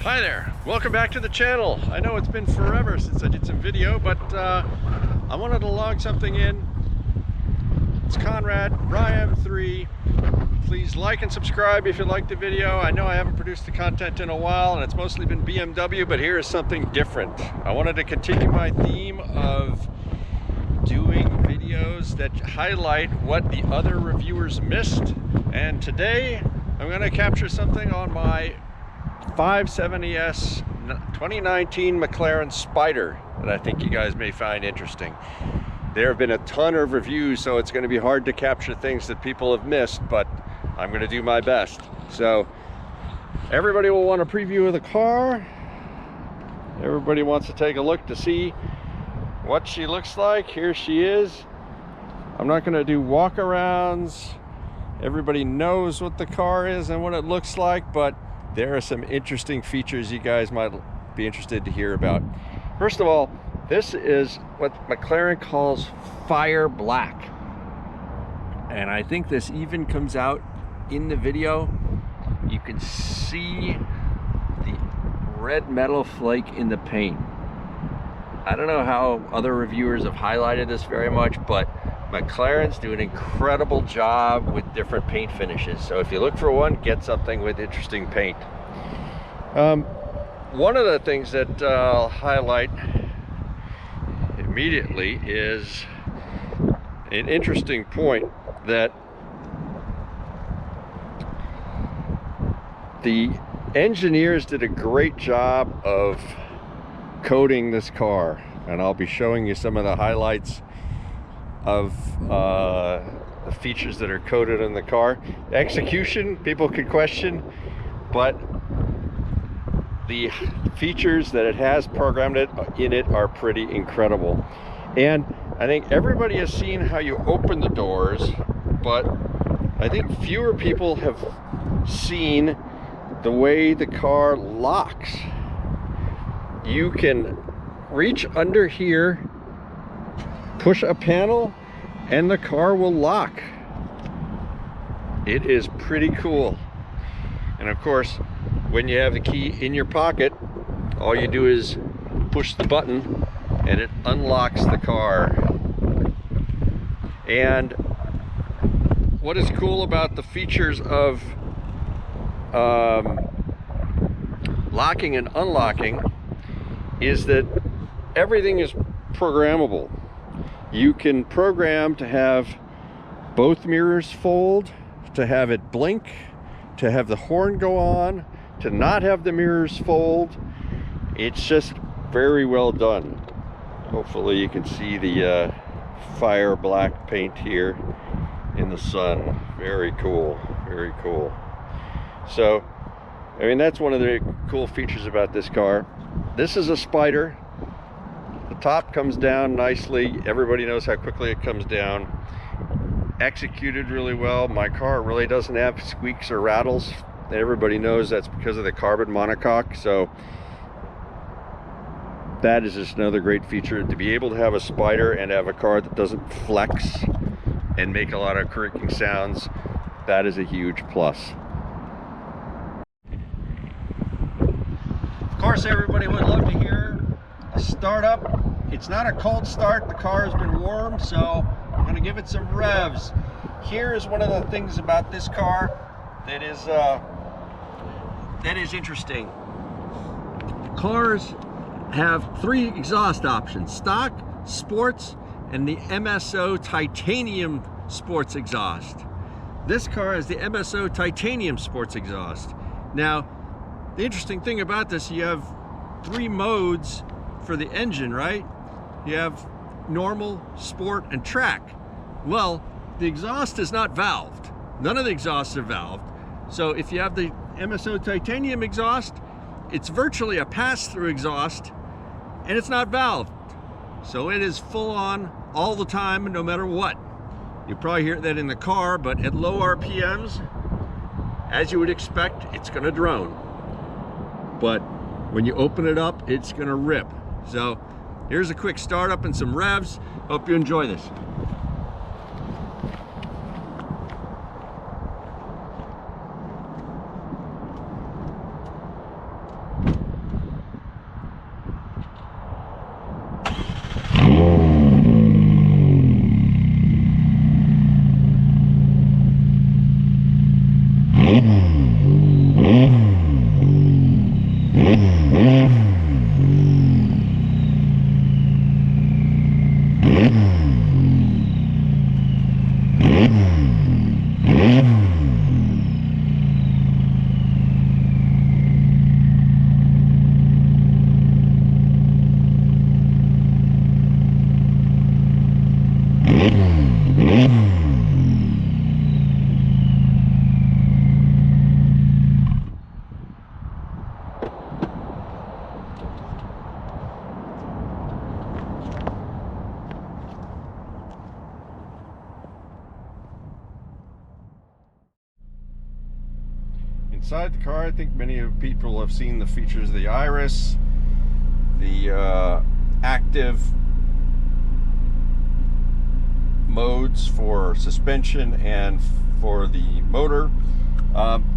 Hi there, welcome back to the channel. I know it's been forever since I did some video, but I wanted to log something in. It's Conrad, RYM3. Please like and subscribe if you like the video. I know I haven't produced the content in a while and it's mostly been BMW, but here is something different. I wanted to continue my theme of doing videos that highlight what the other reviewers missed, and today I'm going to capture something on my 570S 2019 McLaren Spider that I think you guys may find interesting. There have been a ton of reviews, so it's going to be hard to capture things that people have missed, but I'm going to do my best. So everybody will want a preview of the car. Everybody wants to take a look to see what she looks like. Here she is. I'm not going to do walk-arounds. Everybody knows what the car is and what it looks like, but there are some interesting features you guys might be interested to hear about. First of all, this is what McLaren calls fire black. And I think this even comes out in the video. You can see the red metal flake in the paint. I don't know how other reviewers have highlighted this very much, but McLaren's do an incredible job with different paint finishes. So if you look for one, get something with interesting paint. One of the things that I'll highlight immediately is an interesting point that the engineers did a great job of coating this car, and I'll be showing you some of the highlights of the features that are coated in the car. Execution, people could question, but the features that it has programmed in it are pretty incredible. And I think everybody has seen how you open the doors, but I think fewer people have seen the way the car locks. You can reach under here, push a panel, and the car will lock. It is pretty cool. And of course, when you have the key in your pocket, all you do is push the button and it unlocks the car. And what is cool about the features of locking and unlocking is that everything is programmable. You can program to have both mirrors fold, to have it blink, to have the horn go on, to not have the mirrors fold. It's just very well done. Hopefully you can see the fire black paint here in the sun. Very cool, very cool. So, I mean, that's one of the cool features about this car. This is a Spider. The top comes down nicely. Everybody knows how quickly it comes down. Executed really well. My car really doesn't have squeaks or rattles. Everybody knows that's because of the carbon monocoque. So that is just another great feature. To be able to have a Spider and have a car that doesn't flex and make a lot of creaking sounds, that is a huge plus. Of course, everybody would love to hear a startup. It's not a cold start. The car has been warm, so I'm going to give it some revs. Here is one of the things about this car that is interesting. Cars have three exhaust options: stock, sports, and the MSO titanium sports exhaust. This car has the MSO titanium sports exhaust. Now, the interesting thing about this, you have three modes for the engine, right? You have normal, sport, and track. Well, the exhaust is not valved. None of the exhausts are valved. So if you have the MSO titanium exhaust, it's virtually a pass-through exhaust, and it's not valved. So it is full on all the time, no matter what. You probably hear that in the car, but at low RPMs, as you would expect, it's gonna drone. But when you open it up, it's gonna rip. So here's a quick startup and some revs. Hope you enjoy this. inside the car, I think many of people have seen the features of the iris, the active modes for suspension and for the motor.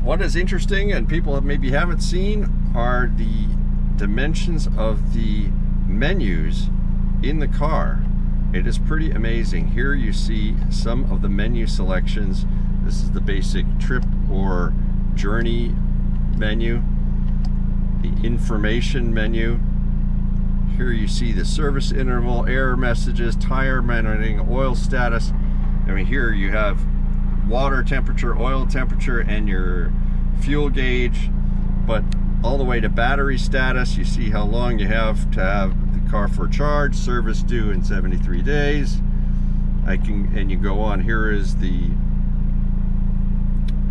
What is interesting and people maybe haven't seen are the dimensions of the menus in the car. It is pretty amazing. Here you see some of the menu selections. This is the basic trip or journey menu, the information menu. Here you see the service interval, error messages, tire monitoring, oil status. I mean, here you have water temperature, oil temperature, and your fuel gauge, but all the way to battery status. You see how long you have to have the car for charge, service due in 73 days. And you go on. Here is the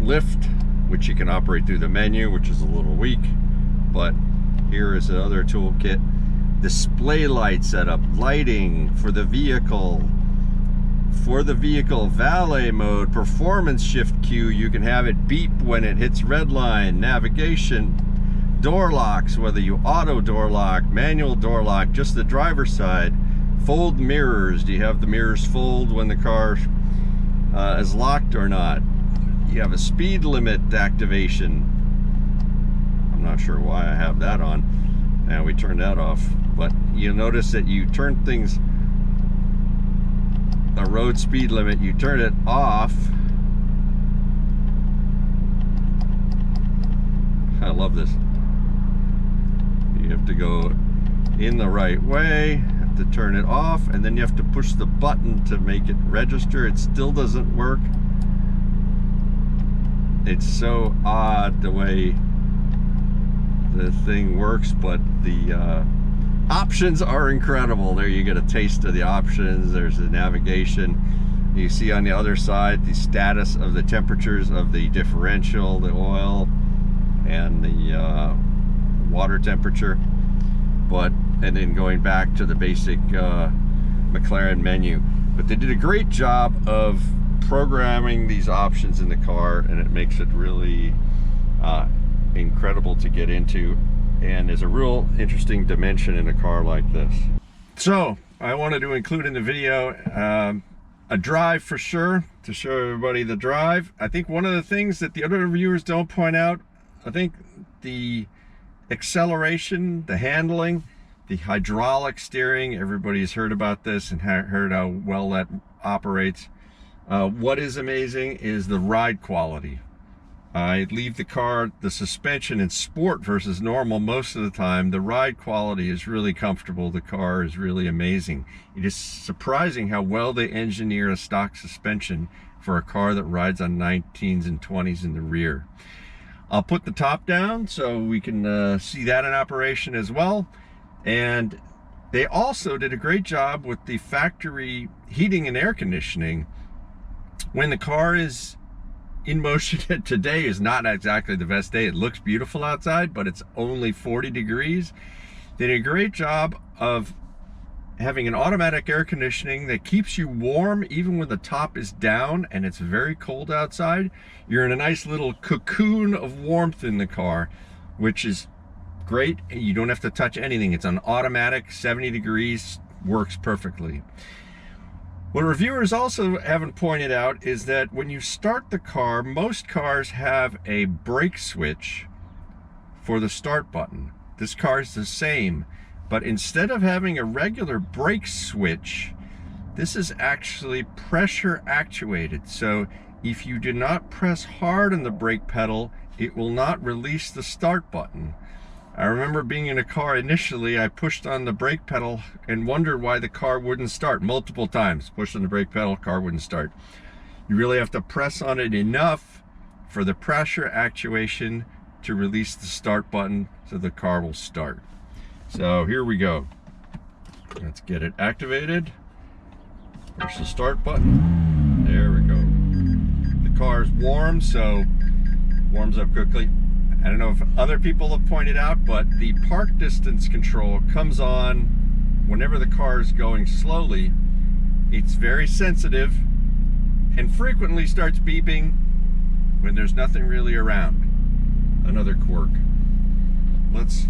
lift, which you can operate through the menu, which is a little weak, but here is another toolkit. Display light setup, lighting for the vehicle. For the vehicle, valet mode, performance shift cue, you can have it beep when it hits red line, navigation, door locks, whether you auto door lock, manual door lock, just the driver's side. Fold mirrors, do you have the mirrors fold when the car is locked or not? You have a speed limit activation. I'm not sure why I have that on. Now we turn that off, but you'll notice that you turn things, a road speed limit, you turn it off. I love this. You have to go in the right way, have to turn it off, and then you have to push the button to make it register. It still doesn't work. It's so odd the way the thing works, but the options are incredible. There you get a taste of the options. There's the navigation. You see on the other side the status of the temperatures of the differential, the oil, and the water temperature. And then going back to the basic McLaren menu. But they did a great job of programming these options in the car, and it makes it really incredible to get into, and is a real interesting dimension in a car like this. So I wanted to include in the video a drive for sure, to show everybody the drive. I think one of the things that the other reviewers don't point out, I think the acceleration, the handling, the hydraulic steering, everybody's heard about this and heard how well that operates. What is amazing is the ride quality. I leave the car, the suspension in sport versus normal most of the time. The ride quality is really comfortable. The car is really amazing. It is surprising how well they engineer a stock suspension for a car that rides on 19s and 20s in the rear. I'll put the top down so we can see that in operation as well. And they also did a great job with the factory heating and air conditioning. When the car is in motion, today is not exactly the best day. It looks beautiful outside, but it's only 40 degrees. They did a great job of having an automatic air conditioning that keeps you warm even when the top is down and it's very cold outside. You're in a nice little cocoon of warmth in the car, which is great. You don't have to touch anything. It's on automatic, 70 degrees, works perfectly. What reviewers also haven't pointed out is that when you start the car, most cars have a brake switch for the start button. This car is the same, but instead of having a regular brake switch, this is actually pressure actuated. So if you do not press hard on the brake pedal, it will not release the start button. I remember being in a car initially, I pushed on the brake pedal and wondered why the car wouldn't start multiple times. Pushed on the brake pedal, car wouldn't start. You really have to press on it enough for the pressure actuation to release the start button so the car will start. So here we go. Let's get it activated. Push the start button. There we go. The car is warm, so warms up quickly. I don't know if other people have pointed out, but the park distance control comes on whenever the car is going slowly. It's very sensitive and frequently starts beeping when there's nothing really around. another quirk. Let's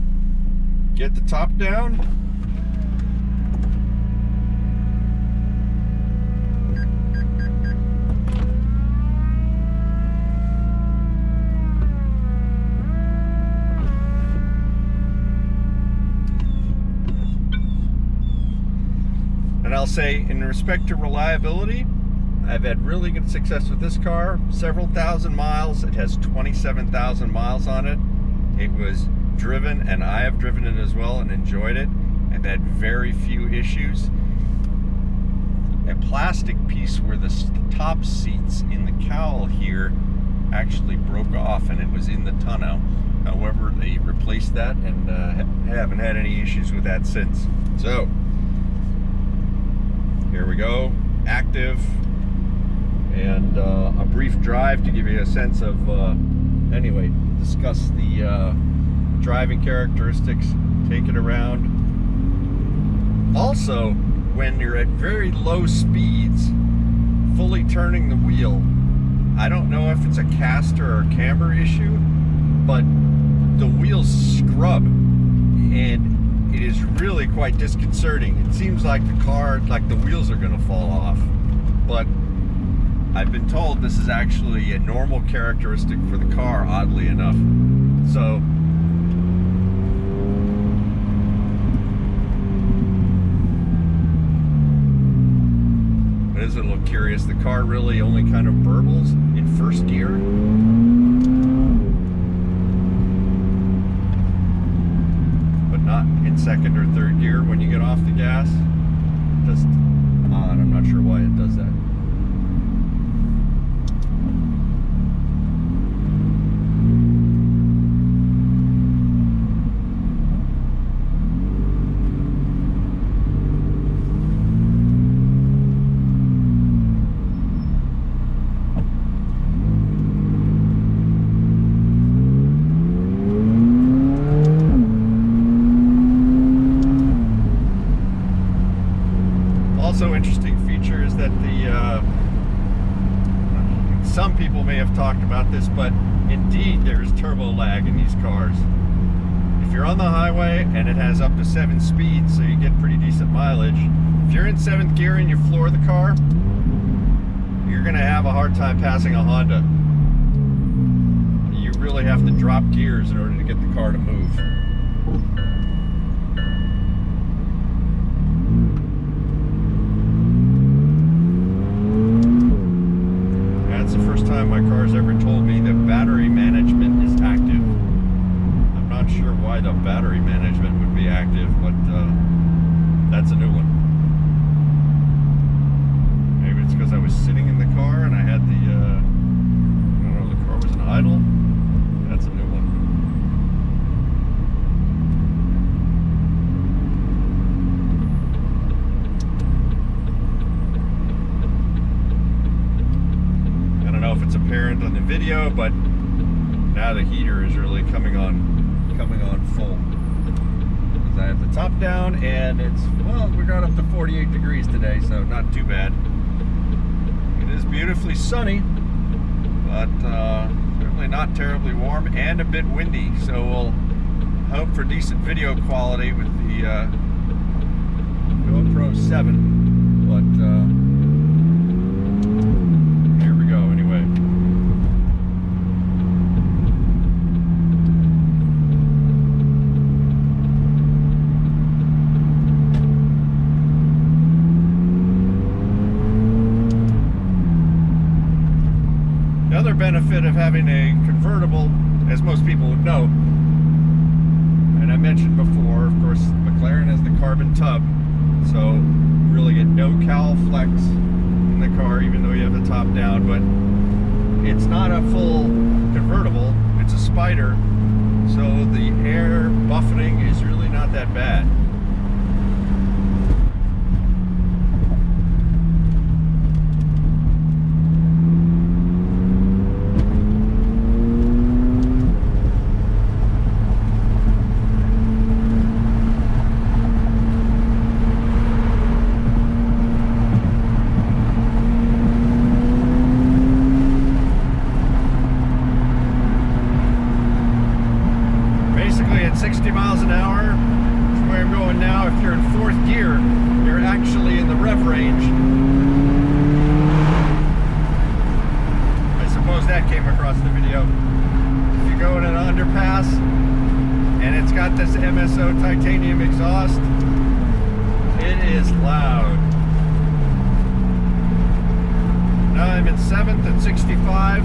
get the top down. And I'll say, in respect to reliability, I've had really good success with this car. Several thousand miles. It has 27,000 miles on it. It was driven, and I have driven it as well and enjoyed it. I've had very few issues. A plastic piece where the top seats in the cowl here actually broke off, and it was in the tonneau. However, they replaced that, and haven't had any issues with that since. So, here we go, active, and a brief drive to give you a sense of, anyway, discuss the driving characteristics, take it around. Also, when you're at very low speeds, fully turning the wheel, I don't know if it's a caster or camber issue, but the wheels scrub, and it is really quite disconcerting. It seems like the car, like the wheels are going to fall off, but I've been told this is actually a normal characteristic for the car, oddly enough. So, it is a little curious. The car really only kind of burbles in first gear. Not in second or third gear when you get off the gas. Just odd. I'm not sure why it does that. Also interesting feature is that some people may have talked about this, but indeed there's turbo lag in these cars. If you're on the highway and it has up to 7 speeds, so you get pretty decent mileage, if you're in 7th gear and you floor the car, you're going to have a hard time passing a Honda. You really have to drop gears in order to get the car to move. My car's ever told me that battery management is active. I'm not sure why the battery management would be active, but that's a new one. Maybe it's because I was sitting in the car and I had the, I don't know, the car was in idle. That's a new one. If it's apparent on the video, but now the heater is really coming on full, because I have the top down, and it's, well, we got up to 48 degrees today, so not too bad. It is beautifully sunny, but certainly not terribly warm, and a bit windy, so we'll hope for decent video quality with the GoPro 7, but the other benefit of having a convertible, as most people would know, and I mentioned before, of course, McLaren has the carbon tub, so you really get no cowl flex in the car, even though you have the top down, but it's not a full convertible, it's a Spider, so the air buffeting is really not that bad. range. I suppose that came across the video. If you go in an underpass and it's got this MSO titanium exhaust, it is loud. Now I'm in 7th at 65.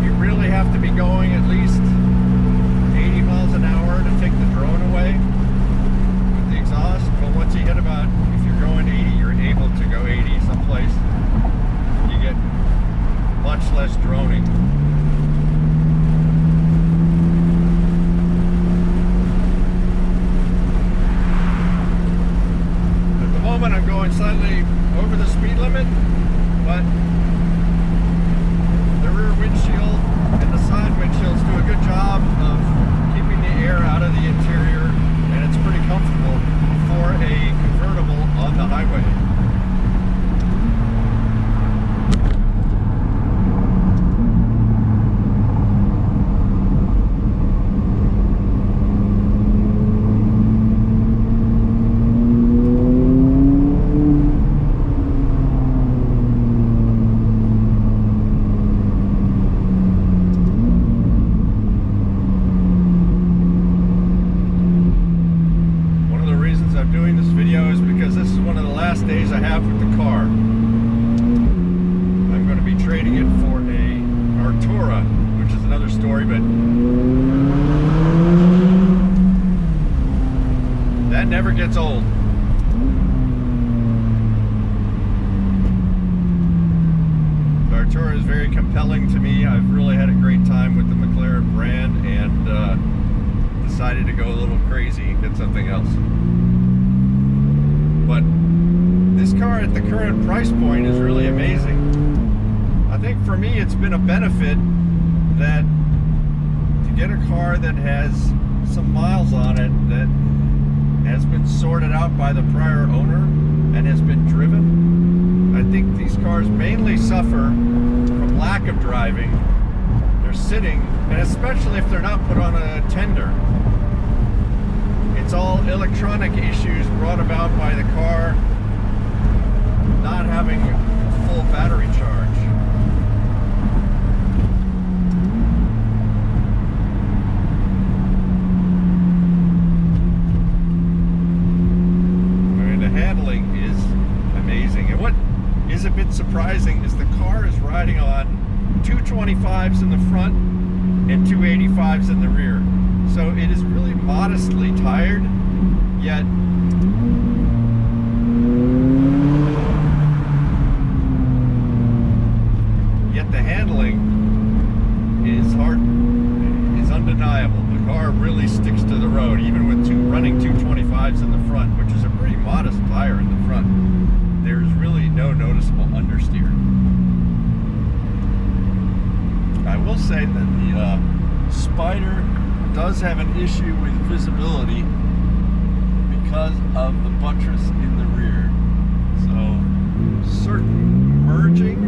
You really have to be going at least 80 miles an hour to take the drone away with the exhaust. But once you hit about, if you're going 80, you're able to go 80 someplace. You get much less droning. At the moment I'm going slightly over the speed limit, but the rear windshield and the side windshields do a good job of keeping the air out of the interior, and it's pretty comfortable for a convertible on the highway. Doing this video is because this is one of the last days I have with the car. I'm going to be trading it for a Artura, which is another story, but that never gets old. The Artura is very compelling to me. I've really had a great time with the McLaren brand, and decided to go a little crazy and get something else. But this car at the current price point is really amazing. I think for me it's been a benefit that to get a car that has some miles on it, that has been sorted out by the prior owner and has been driven. I think these cars mainly suffer from lack of driving. They're sitting, and especially if they're not put on a tender. It's all electronic issues brought about by the car not having full battery charge. I mean, the handling is amazing. And what is a bit surprising is the car is riding on 225s in the front and 285s in the rear. So it is really modestly tired, yet the handling is undeniable. The car really sticks to the road, even with running 225s in the front, which is a pretty modest tire in the front. There's really no noticeable understeer. I will say that the Spider does have an issue with visibility because of the buttress in the rear. So certain merging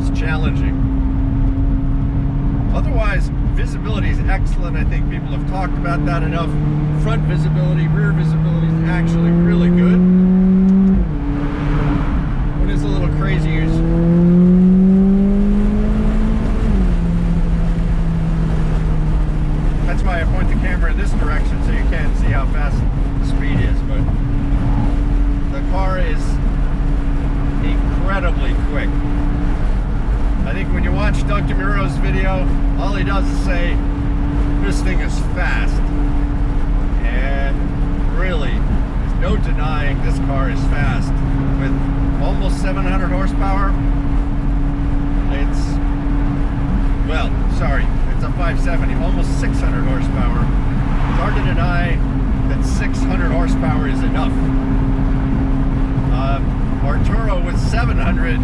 is challenging. Otherwise, visibility is excellent. I think people have talked about that enough. Front visibility, rear visibility is actually really good. What is a little crazy is that's why I point the camera in this direction so you can't see how fast the speed is, but the car is incredibly quick. I think when you watch Doug DeMuro's video, all he does is say, this thing is fast. And really, there's no denying this car is fast. With almost 700 horsepower, it's a 570, almost 600 horsepower. It's hard to deny that 600 horsepower is enough. Artura with 700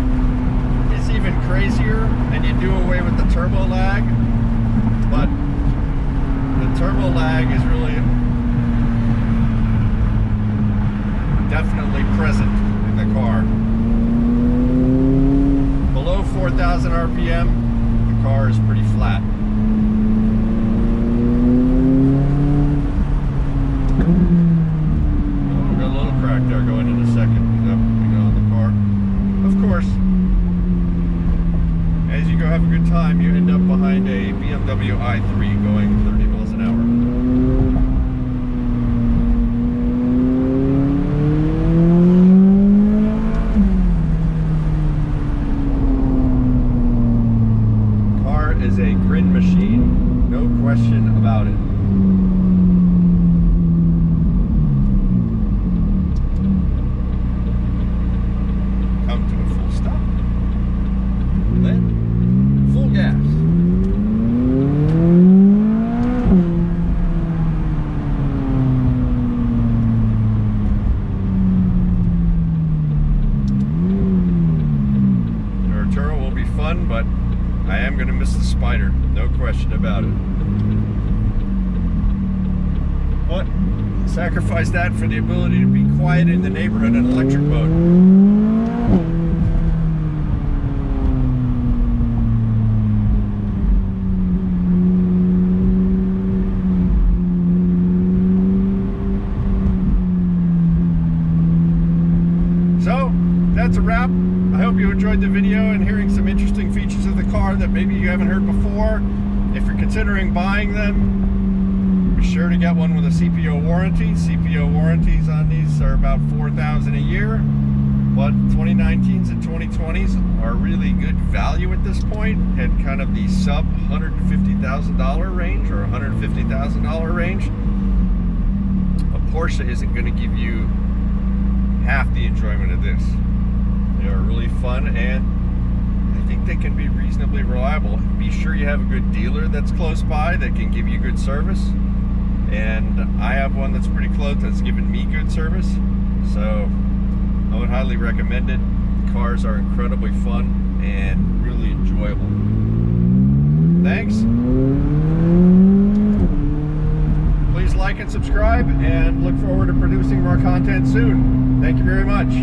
is even crazier, and you do away with the turbo lag, but the turbo lag is really definitely present in the car. Below 4,000 RPM, the car is pretty flat. I-3 going 30 miles an hour. Is a grin machine, no question about it. Come to a full stop, then full gas. The Arturo will be fun, but I am going to miss the Spider, no question about it. But sacrifice that for the ability to be quiet in the neighborhood in electric mode. So, that's a wrap. I hope you enjoyed the video and hearing some interesting features of the car that maybe you haven't heard before. If you're considering buying them, be sure to get one with a CPO warranty. CPO warranties on these are about $4,000 a year, but 2019s and 2020s are really good value at this point, at kind of the sub $150,000 range or $150,000 range. A Porsche isn't going to give you half the enjoyment of this. They are really fun, and I think they can be reasonably reliable. Be sure you have a good dealer that's close by that can give you good service. And I have one that's pretty close that's given me good service. So I would highly recommend it. The cars are incredibly fun and really enjoyable. Thanks. Please like and subscribe, and look forward to producing more content soon. Thank you very much.